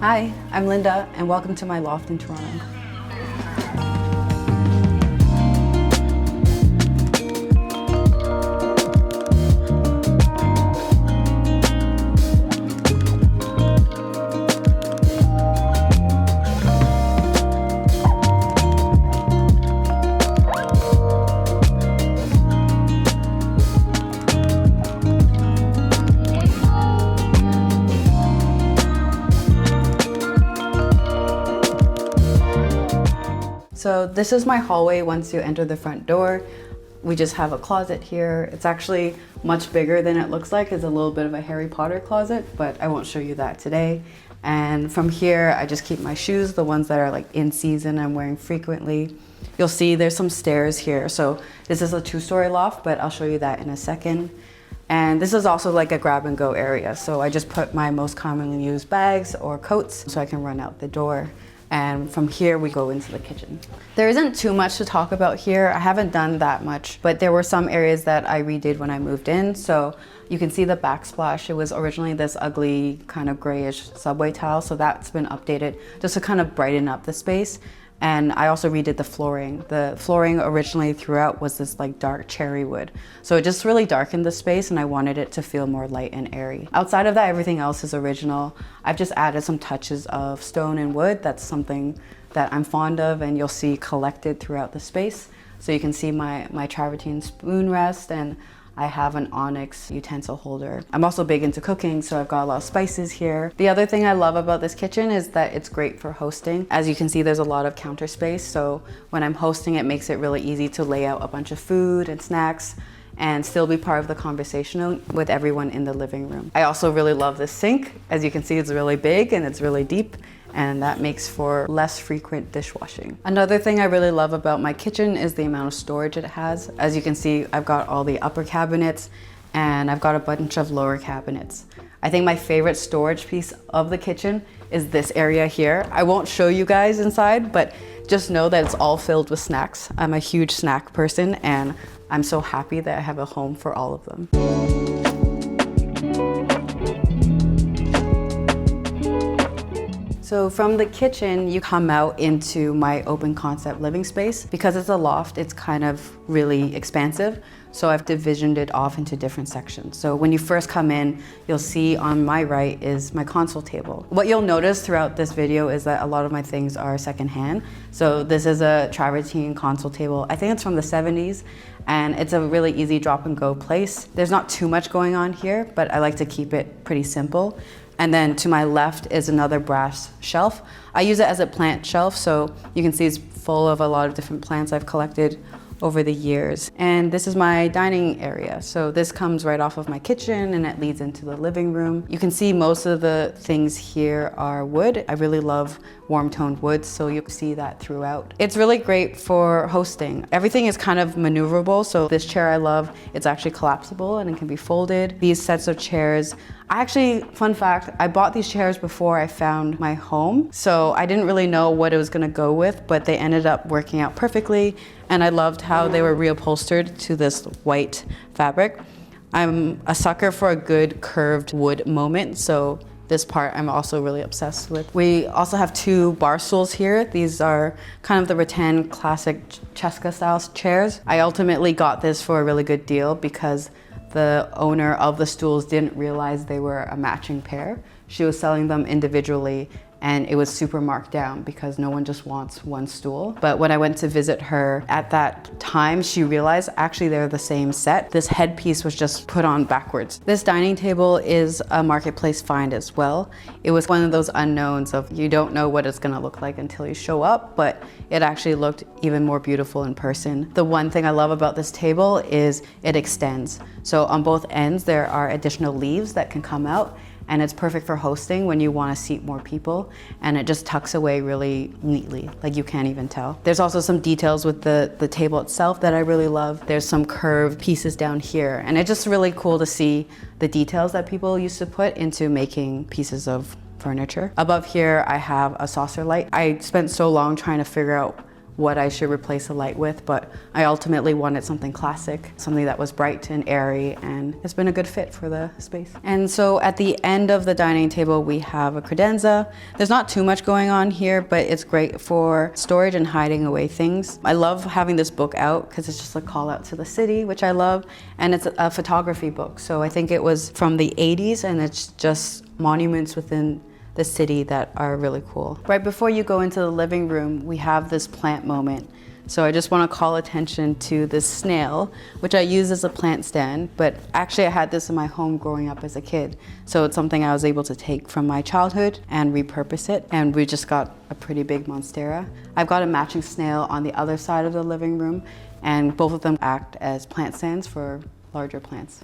Hi, I'm Lynda, and welcome to my loft in Toronto. So this is my hallway once you enter the front door. We just have a closet here. It's actually much bigger than it looks like. It's a little bit of a Harry Potter closet, but I won't show you that today. And from here, I just keep my shoes, the ones that are like in season I'm wearing frequently. You'll see there's some stairs here. So this is a two-story loft, but I'll show you that in a second. And this is also like a grab and go area. So I just put my most commonly used bags or coats so I can run out the door. And from here we go into the kitchen. There isn't too much to talk about here. I haven't done that much, but there were some areas that I redid when I moved in. So you can see the backsplash. It was originally this ugly kind of grayish subway tile. So that's been updated just to kind of brighten up the space. And I also redid the flooring. The flooring originally throughout was this like dark cherry wood. So it just really darkened the space and I wanted it to feel more light and airy. Outside of that, everything else is original. I've just added some touches of stone and wood. That's something that I'm fond of and you'll see collected throughout the space. So you can see my travertine spoon rest, and I have an onyx utensil holder. I'm also big into cooking, so I've got a lot of spices here. The other thing I love about this kitchen is that it's great for hosting. As you can see, there's a lot of counter space, so when I'm hosting, it makes it really easy to lay out a bunch of food and snacks and still be part of the conversation with everyone in the living room. I also really love this sink. As you can see, it's really big and it's really deep, and that makes for less frequent dishwashing. Another thing I really love about my kitchen is the amount of storage it has. As you can see, I've got all the upper cabinets and I've got a bunch of lower cabinets. I think my favorite storage piece of the kitchen is this area here. I won't show you guys inside, but just know that it's all filled with snacks. I'm a huge snack person and I'm so happy that I have a home for all of them. So from the kitchen, you come out into my open concept living space. Because it's a loft, it's kind of really expansive. So I've divisioned it off into different sections. So when you first come in, you'll see on my right is my console table. What you'll notice throughout this video is that a lot of my things are secondhand. So this is a travertine console table. I think it's from the 70s, and it's a really easy drop and go place. There's not too much going on here, but I like to keep it pretty simple. And then to my left is another brass shelf. I use it as a plant shelf, so you can see it's full of a lot of different plants I've collected over the years. And this is my dining area. So this comes right off of my kitchen and it leads into the living room. You can see most of the things here are wood. I really love warm toned woods, so you'll see that throughout. It's really great for hosting. Everything is kind of maneuverable. So this chair I love, it's actually collapsible and it can be folded. These sets of chairs, fun fact, I bought these chairs before I found my home. So I didn't really know what it was gonna go with, but they ended up working out perfectly. And I loved how they were reupholstered to this white fabric. I'm a sucker for a good curved wood moment, so this part I'm also really obsessed with. We also have two bar stools here. These are kind of the rattan classic Cheska style chairs. I ultimately got this for a really good deal because the owner of the stools didn't realize they were a matching pair. She was selling them individually and it was super marked down because no one just wants one stool. But when I went to visit her at that time, she realized actually they're the same set. This headpiece was just put on backwards. This dining table is a marketplace find as well. It was one of those unknowns of you don't know what it's gonna look like until you show up, but it actually looked even more beautiful in person. The one thing I love about this table is it extends. So on both ends, there are additional leaves that can come out, and it's perfect for hosting when you want to seat more people, and it just tucks away really neatly, like you can't even tell. There's also some details with the table itself that I really love. There's some curved pieces down here, and it's just really cool to see the details that people used to put into making pieces of furniture. Above here, I have a saucer light. I spent so long trying to figure out what I should replace the light with, but I ultimately wanted something classic, something that was bright and airy, and it's been a good fit for the space. And so at the end of the dining table, we have a credenza. There's not too much going on here, but it's great for storage and hiding away things. I love having this book out because it's just a call out to the city, which I love, and it's a photography book. So I think it was from the 80s, and it's just monuments within the city that are really cool. Right before you go into the living room, we have this plant moment. So I just want to call attention to this snail, which I use as a plant stand, but actually I had this in my home growing up as a kid. So it's something I was able to take from my childhood and repurpose it. And we just got a pretty big monstera. I've got a matching snail on the other side of the living room, and both of them act as plant stands for larger plants.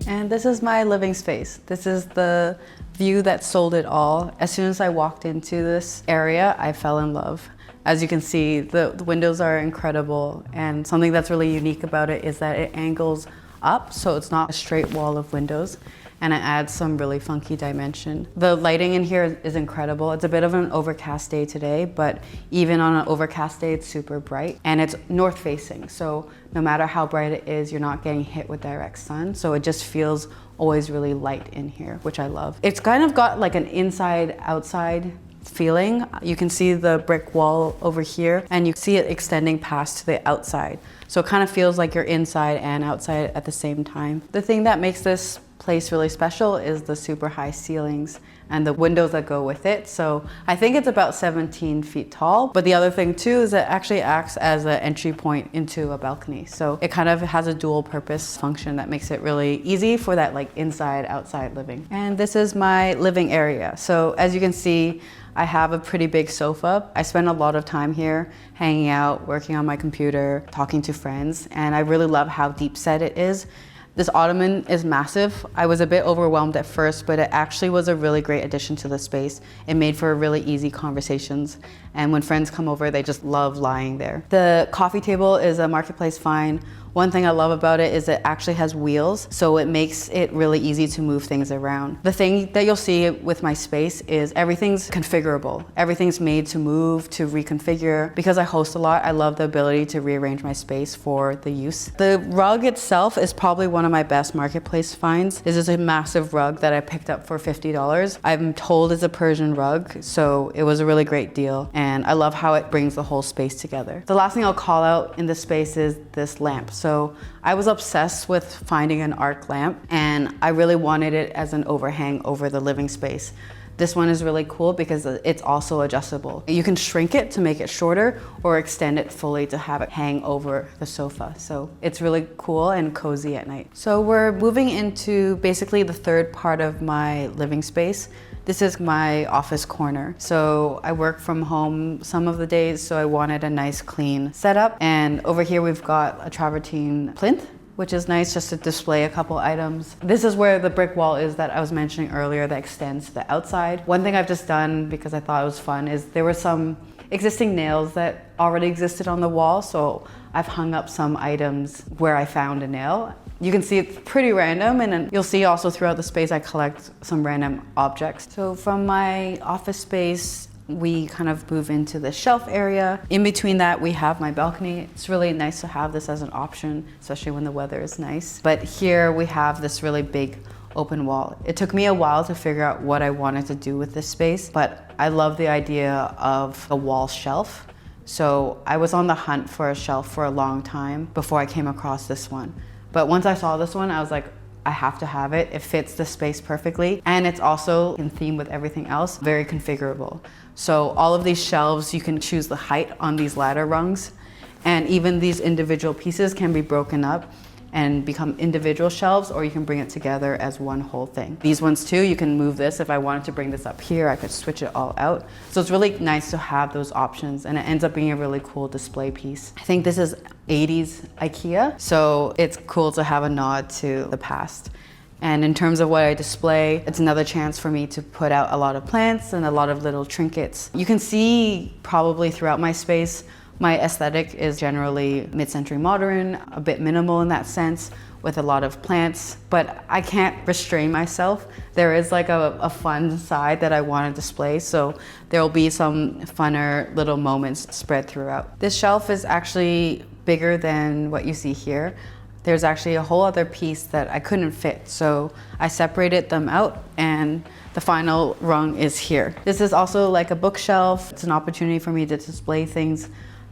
And this is my living space. This is the view that sold it all. As soon as I walked into this area, I fell in love. As you can see, the windows are incredible, and something that's really unique about it is that it angles up, so it's not a straight wall of windows, and it adds some really funky dimension. The lighting in here is incredible. It's a bit of an overcast day today, but even on an overcast day, it's super bright, and it's north facing, so no matter how bright it is, you're not getting hit with direct sun, so it just feels always really light in here, which I love. It's kind of got like an inside-outside feeling. You can see the brick wall over here, and you see it extending past to the outside. So it kind of feels like you're inside and outside at the same time. The thing that makes this place really special is the super high ceilings and the windows that go with it. So I think it's about 17 feet tall. But the other thing too is it actually acts as an entry point into a balcony. So it kind of has a dual purpose function that makes it really easy for that like inside outside living. And this is my living area. So as you can see, I have a pretty big sofa. I spend a lot of time here hanging out, working on my computer, talking to friends, and I really love how deep set it is. This ottoman is massive. I was a bit overwhelmed at first, but it actually was a really great addition to the space. It made for really easy conversations, and when friends come over, they just love lying there. The coffee table is a Marketplace find. One thing I love about it is it actually has wheels, so it makes it really easy to move things around. The thing that you'll see with my space is everything's configurable. Everything's made to move, to reconfigure. Because I host a lot, I love the ability to rearrange my space for the use. The rug itself is probably one of my best Marketplace finds. This is a massive rug that I picked up for $50. I'm told it's a Persian rug, so it was a really great deal, and I love how it brings the whole space together. The last thing I'll call out in this space is this lamp. So I was obsessed with finding an arc lamp, and I really wanted it as an overhang over the living space. This one is really cool because it's also adjustable. You can shrink it to make it shorter or extend it fully to have it hang over the sofa. So it's really cool and cozy at night. So we're moving into basically the third part of my living space. This is my office corner. So I work from home some of the days, so I wanted a nice clean setup. And over here we've got a travertine plinth, which is nice just to display a couple items. This is where the brick wall is that I was mentioning earlier that extends to the outside. One thing I've just done because I thought it was fun is there were some existing nails that already existed on the wall, so I've hung up some items where I found a nail. You can see it's pretty random, and then you'll see also throughout the space I collect some random objects. So from my office space, we kind of move into the shelf area. In between that, we have my balcony. It's really nice to have this as an option, especially when the weather is nice. But here we have this really big open wall. It took me a while to figure out what I wanted to do with this space, but I love the idea of a wall shelf. So I was on the hunt for a shelf for a long time before I came across this one. But once I saw this one, I was like, I have to have it. It fits the space perfectly. And it's also in theme with everything else, very configurable. So all of these shelves, you can choose the height on these ladder rungs. And even these individual pieces can be broken up and become individual shelves, or you can bring it together as one whole thing. These ones too, you can move this. If I wanted to bring this up here, I could switch it all out. So it's really nice to have those options, and it ends up being a really cool display piece. I think this is 80s IKEA, so it's cool to have a nod to the past. And in terms of what I display, it's another chance for me to put out a lot of plants and a lot of little trinkets. You can see probably throughout my space, My aesthetic is generally mid-century modern, a bit minimal in that sense, with a lot of plants, but I can't restrain myself. There is like a fun side that I want to display, so there will be some funner little moments spread throughout. This shelf is actually bigger than what you see here. There's actually a whole other piece that I couldn't fit, so I separated them out and the final rung is here. This is also like a bookshelf. It's an opportunity for me to display things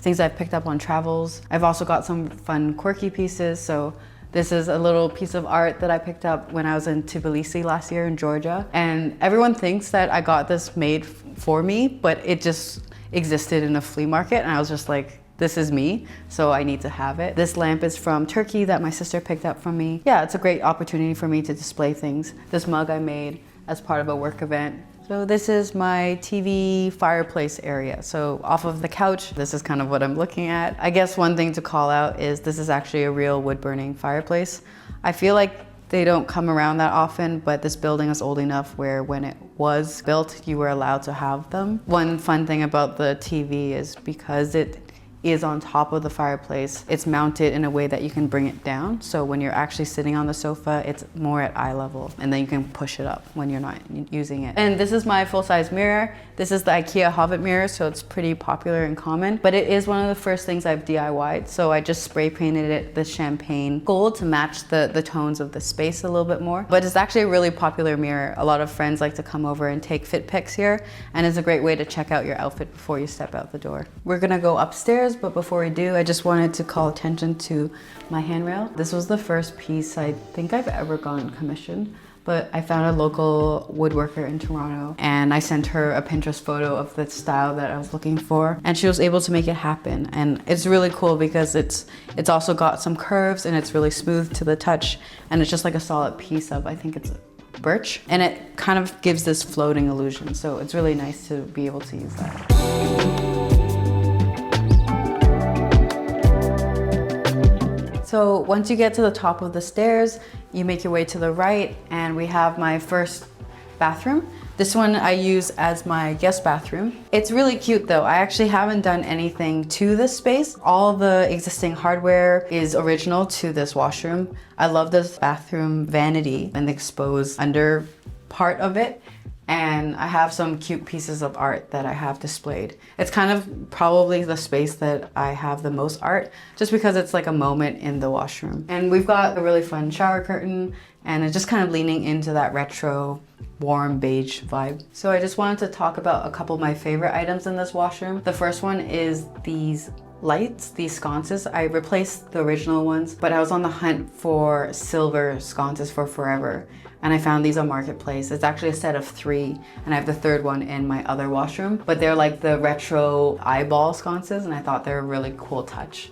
I've picked up on travels. I've also got some fun quirky pieces, so this is a little piece of art that I picked up when I was in Tbilisi last year in Georgia. And everyone thinks that I got this made for me, but it just existed in a flea market. And I was just like, this is me, so I need to have it. This lamp is from Turkey that my sister picked up from me. Yeah, it's a great opportunity for me to display things. This mug I made as part of a work event. So this is my TV fireplace area. So off of the couch, this is kind of what I'm looking at. I guess one thing to call out is this is actually a real wood burning fireplace. I feel like they don't come around that often, but this building is old enough where when it was built, you were allowed to have them. One fun thing about the TV is because it is on top of the fireplace, it's mounted in a way that you can bring it down. So when you're actually sitting on the sofa, it's more at eye level, and then you can push it up when you're not using it. And this is my full-size mirror. This is the IKEA Hobbit mirror, so it's pretty popular and common, but it is one of the first things I've DIY'd. So I just spray painted it the champagne gold to match the tones of the space a little bit more. But it's actually a really popular mirror. A lot of friends like to come over and take fit pics here, and it's a great way to check out your outfit before you step out the door. We're gonna go upstairs, but before we do, I just wanted to call attention to my handrail. This was the first piece I think I've ever gotten commissioned, but I found a local woodworker in Toronto and I sent her a Pinterest photo of the style that I was looking for, and she was able to make it happen. And it's really cool because it's also got some curves and it's really smooth to the touch, and it's just like a solid piece of, I think it's birch, and it kind of gives this floating illusion. So it's really nice to be able to use that. So once you get to the top of the stairs, you make your way to the right, and we have my first bathroom. This one I use as my guest bathroom. It's really cute though. I actually haven't done anything to this space. All the existing hardware is original to this washroom. I love this bathroom vanity and the exposed under part of it. And I have some cute pieces of art that I have displayed. It's kind of probably the space that I have the most art, just because it's like a moment in the washroom. And we've got a really fun shower curtain, and it's just kind of leaning into that retro, warm beige vibe. So I just wanted to talk about a couple of my favorite items in this washroom. The first one is these lights, these sconces. I replaced the original ones, but I was on the hunt for silver sconces for forever. And I found these on Marketplace. It's actually a set of 3, and I have the third one in my other washroom, but they're like the retro eyeball sconces, and I thought they're a really cool touch.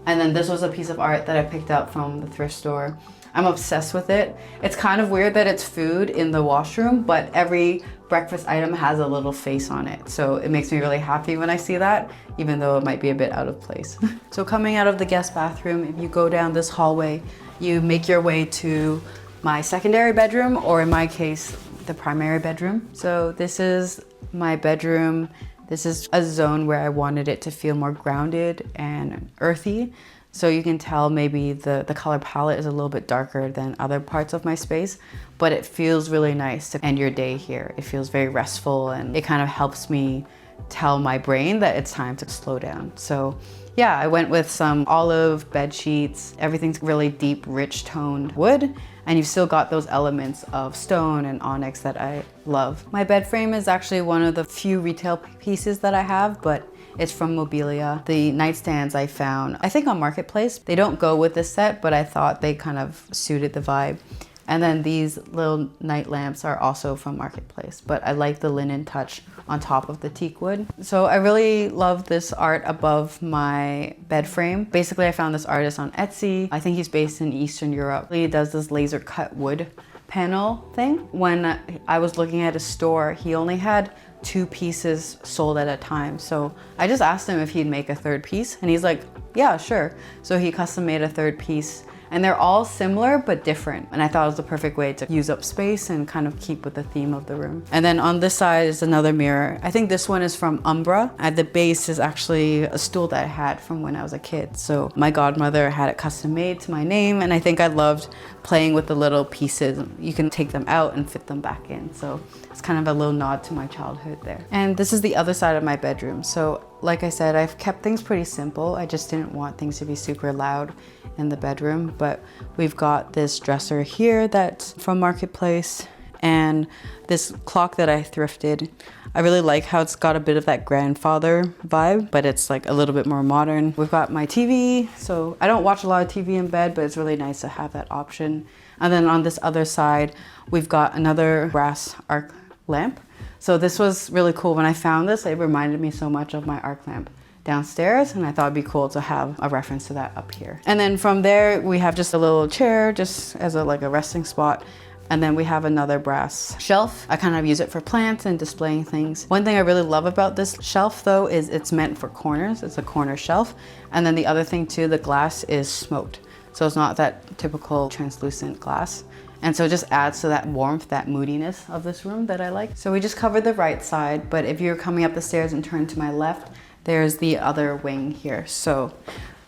And then this was a piece of art that I picked up from the thrift store. I'm obsessed with it. It's kind of weird that it's food in the washroom, but every breakfast item has a little face on it. So it makes me really happy when I see that, even though it might be a bit out of place. So coming out of the guest bathroom, if you go down this hallway, you make your way to my secondary bedroom, or in my case, the primary bedroom. So this is my bedroom. This is a zone where I wanted it to feel more grounded and earthy. So you can tell maybe the color palette is a little bit darker than other parts of my space, but it feels really nice to end your day here. It feels very restful, and it kind of helps me tell my brain that it's time to slow down. So yeah, I went with some olive bed sheets. Everything's really deep, rich toned wood, and you've still got those elements of stone and onyx that I love. My bed frame is actually one of the few retail pieces that I have, but it's from Mobilia. The nightstands I found, I think on Marketplace. They don't go with this set, but I thought they kind of suited the vibe. And then these little night lamps are also from Marketplace, but I like the linen touch on top of the teak wood. So I really love this art above my bed frame. Basically, I found this artist on Etsy. I think he's based in Eastern Europe. He does this laser cut wood panel thing. When I was looking at his store, he only had 2 pieces sold at a time. So I just asked him if he'd make a third piece, and he's like, yeah, sure. So he custom made a third piece. And they're all similar but different. And I thought it was the perfect way to use up space and kind of keep with the theme of the room. And then on this side is another mirror. I think this one is from Umbra. At the base is actually a stool that I had from when I was a kid. So my godmother had it custom made to my name, and I think I loved playing with the little pieces. You can take them out and fit them back in. So it's kind of a little nod to my childhood there. And this is the other side of my bedroom. So like I said, I've kept things pretty simple. I just didn't want things to be super loud in the bedroom, but we've got this dresser here that's from Marketplace, and this clock that I thrifted. I really like how it's got a bit of that grandfather vibe, but it's like a little bit more modern. We've got my TV, so I don't watch a lot of TV in bed, but it's really nice to have that option. And then on this other side, we've got another brass arc lamp. So this was really cool. When I found this, it reminded me so much of my arc lamp downstairs, and I thought it'd be cool to have a reference to that up here. And then from there, we have just a little chair, just as like a resting spot. And then we have another brass shelf. I kind of use it for plants and displaying things. One thing I really love about this shelf though is it's meant for corners. It's a corner shelf. And then the other thing too, the glass is smoked. So it's not that typical translucent glass. And so it just adds to that warmth, that moodiness of this room that I like. So we just covered the right side, but if you're coming up the stairs and turn to my left, there's the other wing here. So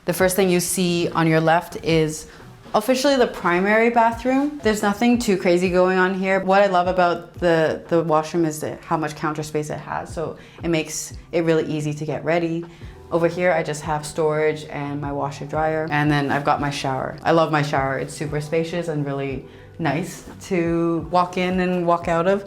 the first thing you see on your left is officially the primary bathroom. There's nothing too crazy going on here. What I love about the washroom is how much counter space it has. So it makes it really easy to get ready. Over here, I just have storage and my washer dryer. And then I've got my shower. I love my shower. It's super spacious and really nice to walk in and walk out of.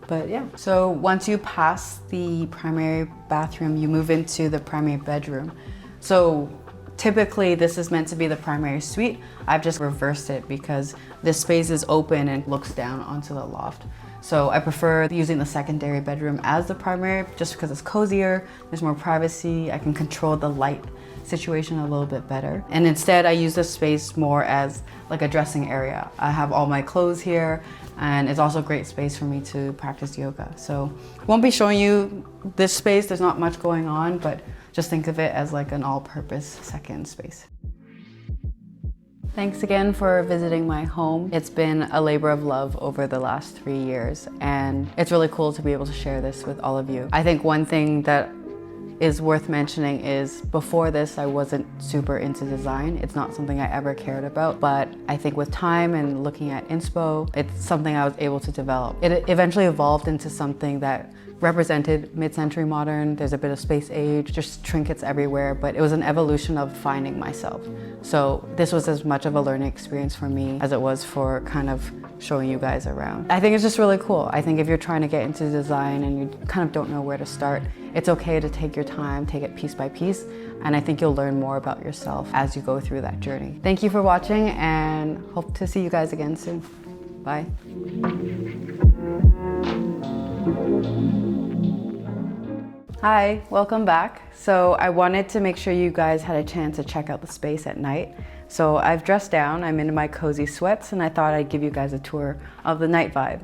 But yeah, so once you pass the primary bathroom, you move into the primary bedroom. So typically this is meant to be the primary suite. I've just reversed it because this space is open and looks down onto the loft. So I prefer using the secondary bedroom as the primary just because it's cozier, there's more privacy, I can control the light situation a little bit better. And instead I use this space more as like a dressing area. I have all my clothes here, and it's also a great space for me to practice yoga. So won't be showing you this space, there's not much going on, but just think of it as like an all-purpose second space. Thanks again for visiting my home. It's been a labor of love over the last 3 years, and it's really cool to be able to share this with all of you. I think one thing that is worth mentioning is before this, I wasn't super into design. It's not something I ever cared about, but I think with time and looking at inspo, it's something I was able to develop. It eventually evolved into something that represented mid-century modern. There's a bit of space age, just trinkets everywhere, but it was an evolution of finding myself. So this was as much of a learning experience for me as it was for kind of showing you guys around. I think it's just really cool. I think if you're trying to get into design and you kind of don't know where to start, it's okay to take your time, take it piece by piece, and I think you'll learn more about yourself as you go through that journey. Thank you for watching, and hope to see you guys again soon. Bye. Hi, welcome back. So I wanted to make sure you guys had a chance to check out the space at night. So I've dressed down, I'm in my cozy sweats, and I thought I'd give you guys a tour of the night vibe.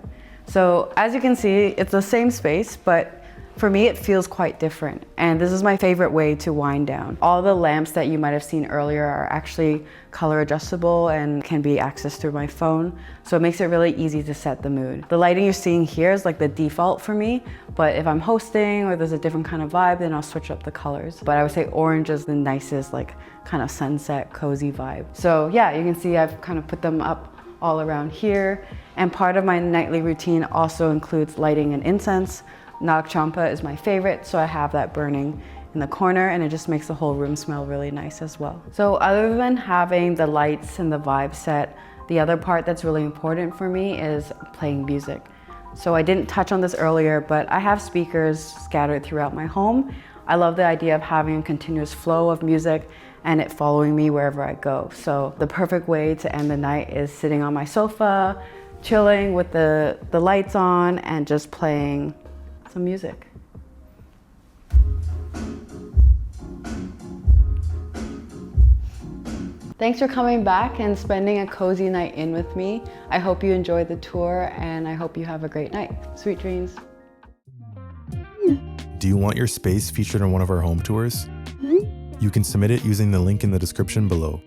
So as you can see, it's the same space, but for me, it feels quite different, and this is my favorite way to wind down. All the lamps that you might have seen earlier are actually color adjustable and can be accessed through my phone, so it makes it really easy to set the mood. The lighting you're seeing here is like the default for me, but if I'm hosting or there's a different kind of vibe, then I'll switch up the colors. But I would say orange is the nicest, like kind of sunset, cozy vibe. So yeah, you can see I've kind of put them up all around here, and part of my nightly routine also includes lighting and incense. Nag Champa is my favorite, so I have that burning in the corner, and it just makes the whole room smell really nice as well. So other than having the lights and the vibe set, the other part that's really important for me is playing music. So I didn't touch on this earlier, but I have speakers scattered throughout my home. I love the idea of having a continuous flow of music and it following me wherever I go. So the perfect way to end the night is sitting on my sofa, chilling with the lights on and just playing some music. Thanks for coming back and spending a cozy night in with me. I hope you enjoyed the tour, and I hope you have a great night. Sweet dreams. Do you want your space featured on one of our home tours? You can submit it using the link in the description below.